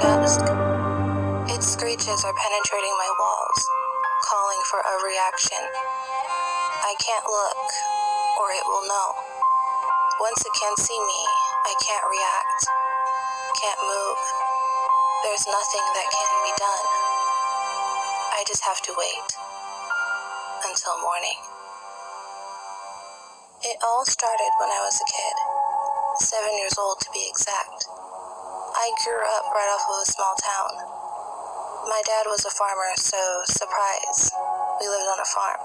chest. Its screeches are penetrating my walls, calling for a reaction. I can't look, or it will know. Once it can see me, I can't react, can't move. There's nothing that can be done. I just have to wait until morning. It all started when I was a kid, 7 years old to be exact. I grew up right off of a small town. My dad was a farmer, so surprise, we lived on a farm.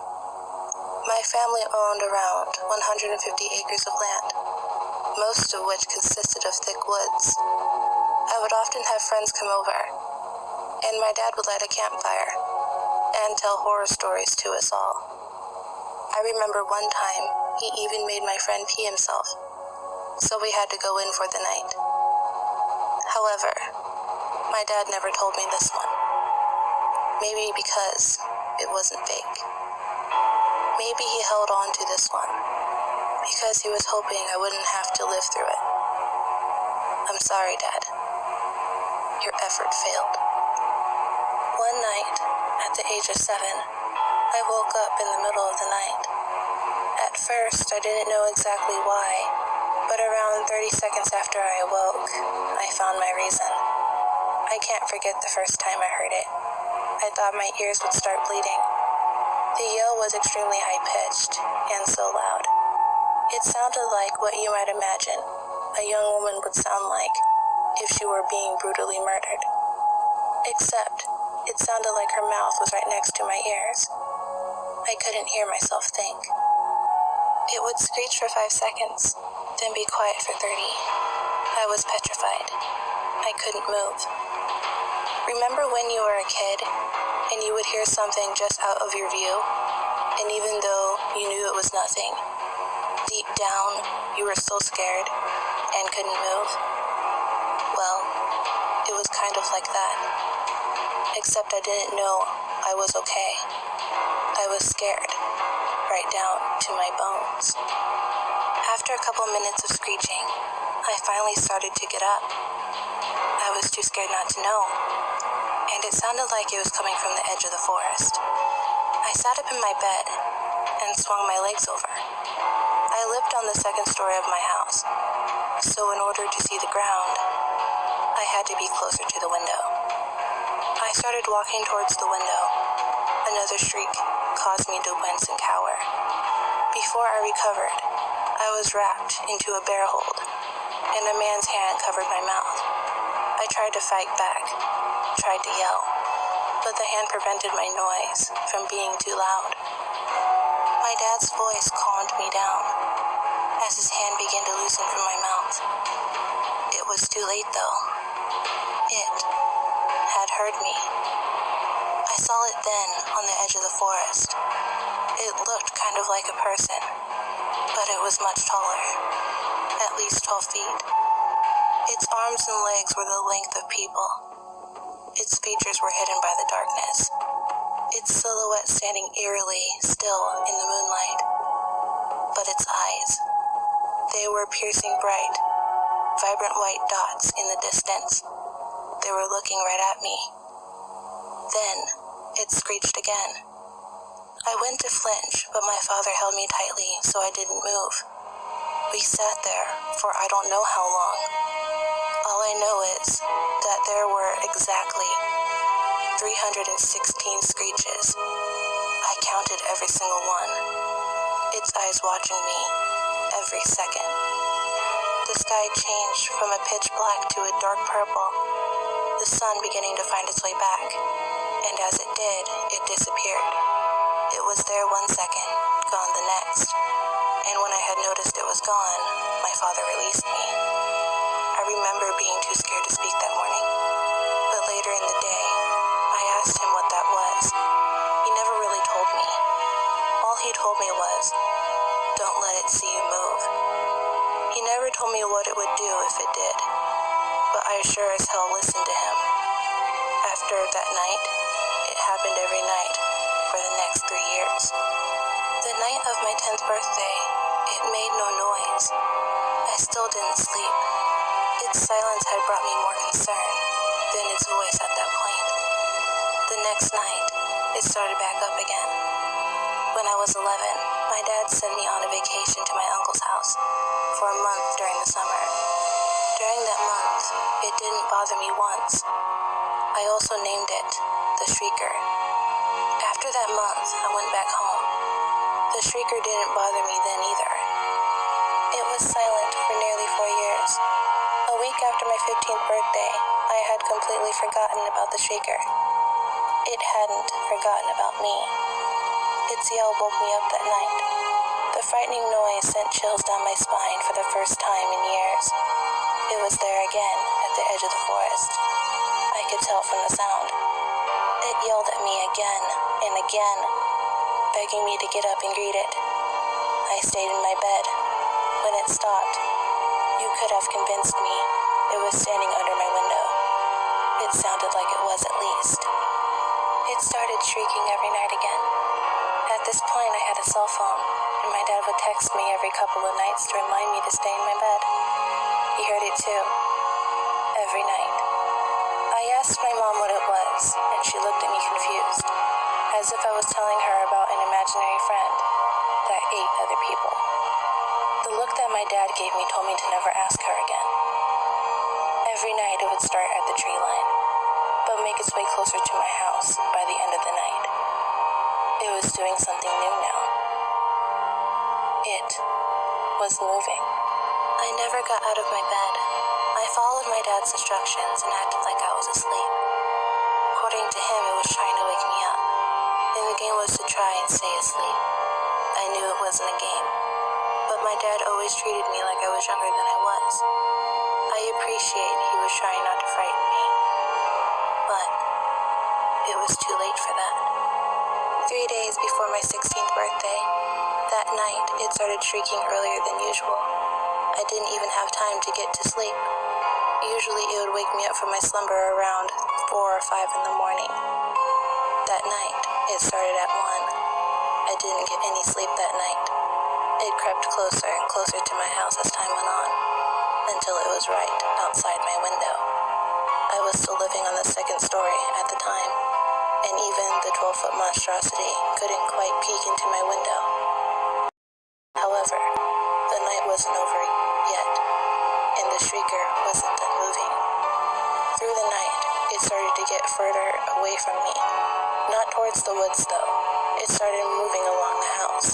My family owned around 150 acres of land, most of which consisted of thick woods. I would often have friends come over, and my dad would light a campfire and tell horror stories to us all. I remember one time he even made my friend pee himself, so we had to go in for the night. However, my dad never told me this one. Maybe because it wasn't fake. Maybe he held on to this one because he was hoping I wouldn't have to live through it. I'm sorry, Dad. Your effort failed. One night, at the age of 7, I woke up in the middle of the night. At first, I didn't know exactly why, but around 30 seconds after I awoke, I found my reason. I can't forget the first time I heard it. I thought my ears would start bleeding. The yell was extremely high-pitched and so loud. It sounded like what you might imagine a young woman would sound like if she were being brutally murdered. Except, it sounded like her mouth was right next to my ears. I couldn't hear myself think. It would screech for 5 seconds, then be quiet for 30. I was petrified. I couldn't move. Remember when you were a kid and you would hear something just out of your view, and even though you knew it was nothing, deep down you were still scared and couldn't move? Well, it was kind of like that, except I didn't know I was okay. I was scared, right down to my bones. After a couple minutes of screeching, I finally started to get up. I was too scared not to know, and it sounded like it was coming from the edge of the forest. I sat up in my bed and swung my legs over. I lived on the second story of my house, so in order to see the ground, I had to be closer to the window. I started walking towards the window. Another shriek caused me to wince and cower. Before I recovered, I was wrapped into a bear hold, and a man's hand covered my mouth. I tried to fight back, tried to yell, but the hand prevented my noise from being too loud. My dad's voice calmed me down as his hand began to loosen from my mouth. It was too late, though. It had heard me. I saw it then on the edge of the forest. It looked kind of like a person, but it was much taller, at least 12 feet. Its arms and legs were the length of people. Its features were hidden by the darkness, its silhouette standing eerily still in the moonlight. But its eyes, they were piercing bright, vibrant white dots in the distance. They were looking right at me. Then, it screeched again. I went to flinch, but my father held me tightly so I didn't move. We sat there for I don't know how long. All I know is that there were exactly 316 screeches. I counted every single one, its eyes watching me every second. The sky changed from a pitch black to a dark purple, the sun beginning to find its way back, and as it did, it disappeared. It was there 1 second, gone the next, and when I had noticed it was gone, my father released me. I remember being too scared to speak that morning, but later in the day, I asked him what that was. He never really told me. All he told me was, don't let it see you move. He never told me what it would do if it did, but I sure as hell listened to him. After that night, it happened every night for the next 3 years. The night of my 10th birthday, it made no noise. I still didn't sleep. Its silence had brought me more concern than its it started back up again. When I was 11, my dad sent me on a vacation to my uncle's house for a month during the summer. During that month, it didn't bother me once. I also named it the Shrieker. After that month, I went back home. The Shrieker didn't bother me then either. It was silent for nearly 4 years. A week after my 15th birthday, I had completely forgotten about the Shrieker. It hadn't forgotten about me. Its yell woke me up that night. The frightening noise sent chills down my spine for the first time in years. It was there again, at the edge of the forest. I could tell from the sound. It yelled at me again and again, begging me to get up and greet it. I stayed in my bed. When it stopped, you could have convinced me it was standing under my window. It sounded like it was at least. It started shrieking every night again. At this point, I had a cell phone, and my dad would text me every couple of nights to remind me to stay in my bed. He heard it too. Every night. I asked my mom what it was, and she looked at me confused, as if I was telling her about an imaginary friend that ate other people. The look that my dad gave me told me to never ask her again. Every night it would start at the tree line, but make its way closer to my house by the end of the night. It was doing something new now. It was moving. I never got out of my bed. I followed my dad's instructions and acted like I was asleep. According to him, it was trying to wake me up, and the game was to try and stay asleep. I knew it wasn't a game, but my dad always treated me like I was younger than I was. I appreciate he was trying not to frighten me, but it was too late for that. 3 days before my 16th birthday, that night it started shrieking earlier than usual. I didn't even have time to get to sleep. Usually it would wake me up from my slumber around 4 or 5 in the morning. That night, it started at 1. I didn't get any sleep that night. It crept closer and closer to my house as time went on, until it was right outside my window. I was still living on the 2nd story at the time, and even the 12-foot monstrosity couldn't quite peek into my window. However, the night wasn't over yet, and the Shrieker wasn't done moving. Through the night, it started to get further away from me. Not towards the woods, though. It started moving along the house.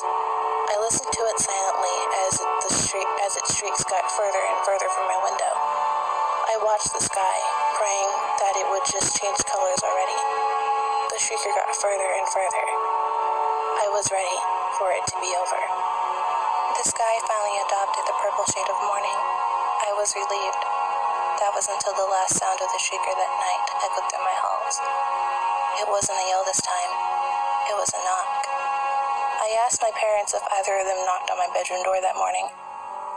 I listened to it silently as its shrieks got further and further from my window. I watched the sky, praying that it would just change colors already. The Shrieker got further and further. I was ready for it to be over. The sky finally adopted the purple shade of morning. I was relieved. That was until the last sound of the Shrieker that night echoed through my halls. It wasn't a yell this time. It was a knock. I asked my parents if either of them knocked on my bedroom door that morning.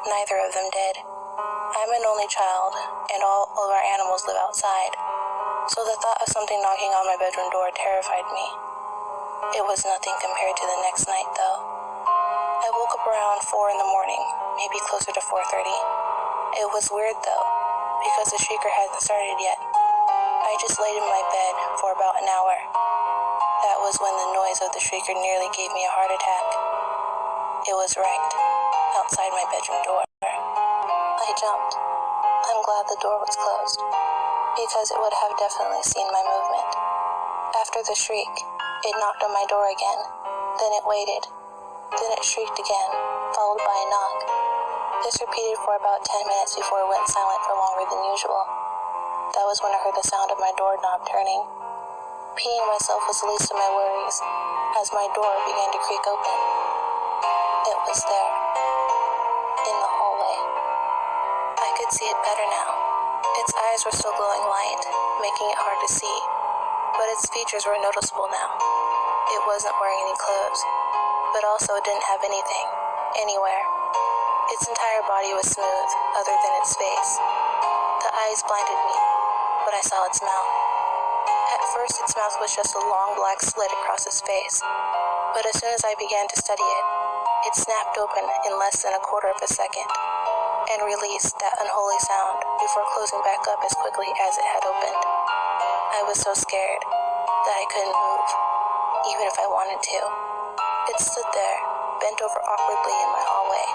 Neither of them did. I'm an only child, and all of our animals live outside, so the thought of something knocking on my bedroom door terrified me. It was nothing compared to the next night, though. I woke up around 4 in the morning, maybe closer to 4:30. It was weird, though, because the Shrieker hadn't started yet. I just laid in my bed for about an hour. That was when the noise of the Shrieker nearly gave me a heart attack. It was right outside my bedroom door. I jumped. I'm glad the door was closed, because it would have definitely seen my movement. After the shriek, it knocked on my door again. Then it waited. Then it shrieked again, followed by a knock. This repeated for about 10 minutes before it went silent for longer than usual. That was when I heard the sound of my doorknob turning. Peeing myself was the least of my worries, as my door began to creak open. It was there, in the hallway. I could see it better now. Its eyes were still glowing light, making it hard to see, but its features were noticeable now. It wasn't wearing any clothes, but also it didn't have anything, anywhere. Its entire body was smooth, other than its face. The eyes blinded me, but I saw its mouth. At first, its mouth was just a long black slit across its face, but as soon as I began to study it, it snapped open in less than a quarter of a second, and released that unholy sound before closing back up as quickly as it had opened. I was so scared that I couldn't move. even if I wanted to. It stood there, bent over awkwardly in my hallway,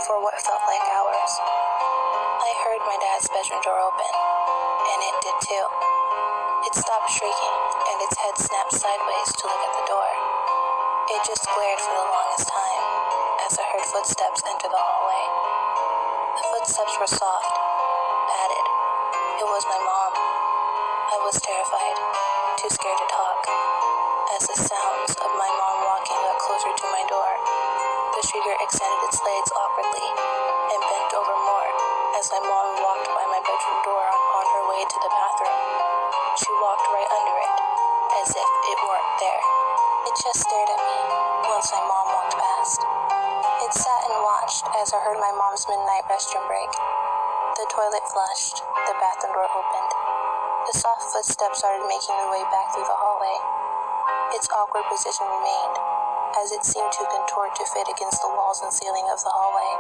for what felt like hours. I heard my dad's bedroom door open, and it did too. It stopped shrieking, and its head snapped sideways to look at the door. It just glared for the longest time, as I heard footsteps enter the hallway. The footsteps were soft, padded. It was my mom. I was terrified, too scared to talk. As the sounds of my mom walking got closer to my door, the shrieker extended its legs awkwardly and bent over more as my mom walked by my bedroom door on her way to the bathroom. She walked right under it, as if it weren't there. It just stared at me once my mom walked past. It sat and watched as I heard my mom's midnight restroom break. The toilet flushed, the bathroom door opened. The soft footsteps started making their way back through the hallway. Its awkward position remained, as it seemed to contort to fit against the walls and ceiling of the hallway,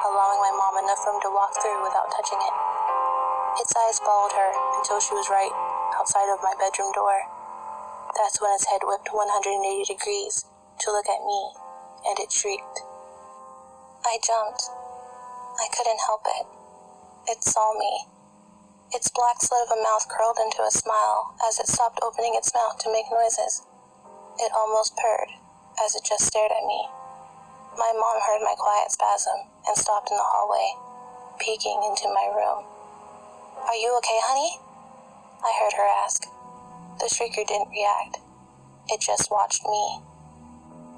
allowing my mom enough room to walk through without touching it. Its eyes followed her until she was right outside of my bedroom door. That's when its head whipped 180 degrees to look at me, and it shrieked. I jumped. I couldn't help it. It saw me. Its black slit of a mouth curled into a smile as it stopped opening its mouth to make noises. It almost purred as it just stared at me. My mom heard my quiet spasm and stopped in the hallway, peeking into my room. "Are you okay, honey?" I heard her ask. The shrieker didn't react. It just watched me.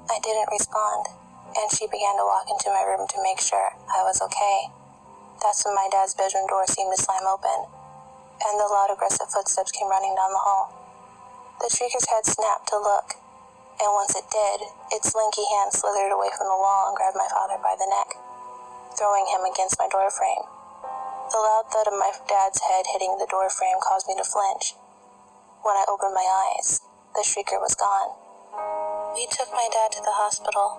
I didn't respond, and she began to walk into my room to make sure I was okay. That's when my dad's bedroom door seemed to slam open, and the loud aggressive footsteps came running down the hall. The shrieker's head snapped to look, and once it did, its lanky hand slithered away from the wall and grabbed my father by the neck, throwing him against my door frame. The loud thud of my dad's head hitting the door frame caused me to flinch. When I opened my eyes, the shrieker was gone. We took my dad to the hospital.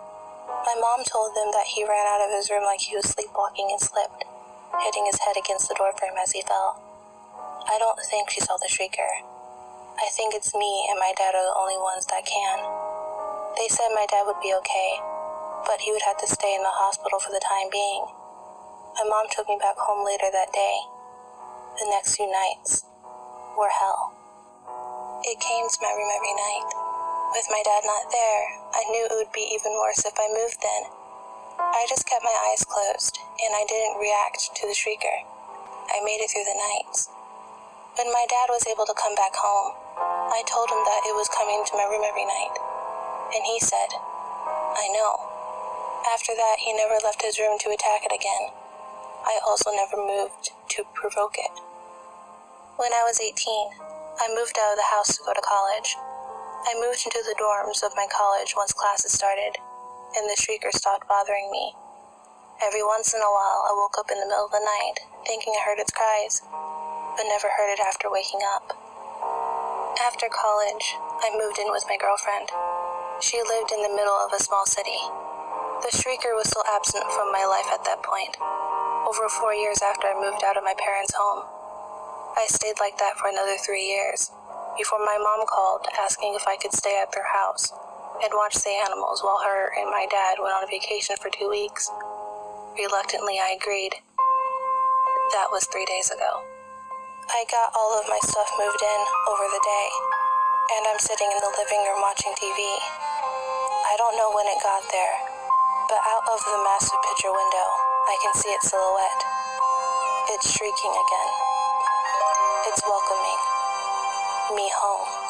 My mom told them that he ran out of his room like he was sleepwalking and slipped, hitting his head against the doorframe as he fell. I don't think she saw the shrieker. I think it's me and my dad are the only ones that can. They said my dad would be okay, but he would have to stay in the hospital for the time being. My mom took me back home later that day. The next few nights were hell. It came to my room every night. With my dad not there, I knew it would be even worse if I moved then. I just kept my eyes closed, and I didn't react to the shrieker. I made it through the nights. When my dad was able to come back home, I told him that it was coming to my room every night, and he said, "I know." After that, he never left his room to attack it again. I also never moved to provoke it. When I was 18, I moved out of the house to go to college. I moved into the dorms of my college once classes started, and the shrieker stopped bothering me. Every once in a while, I woke up in the middle of the night, thinking I heard its cries, but never heard it after waking up. After college, I moved in with my girlfriend. She lived in the middle of a small city. The shrieker was still absent from my life at that point, over 4 years after I moved out of my parents' home. I stayed like that for another 3 years, before my mom called asking if I could stay at their house and watch the animals while her and my dad went on a vacation for 2 weeks. Reluctantly, I agreed. That was 3 days ago. I got all of my stuff moved in over the day, and I'm sitting in the living room watching TV. I don't know when it got there, but out of the massive picture window, I can see its silhouette. It's shrieking again. It's welcoming me home.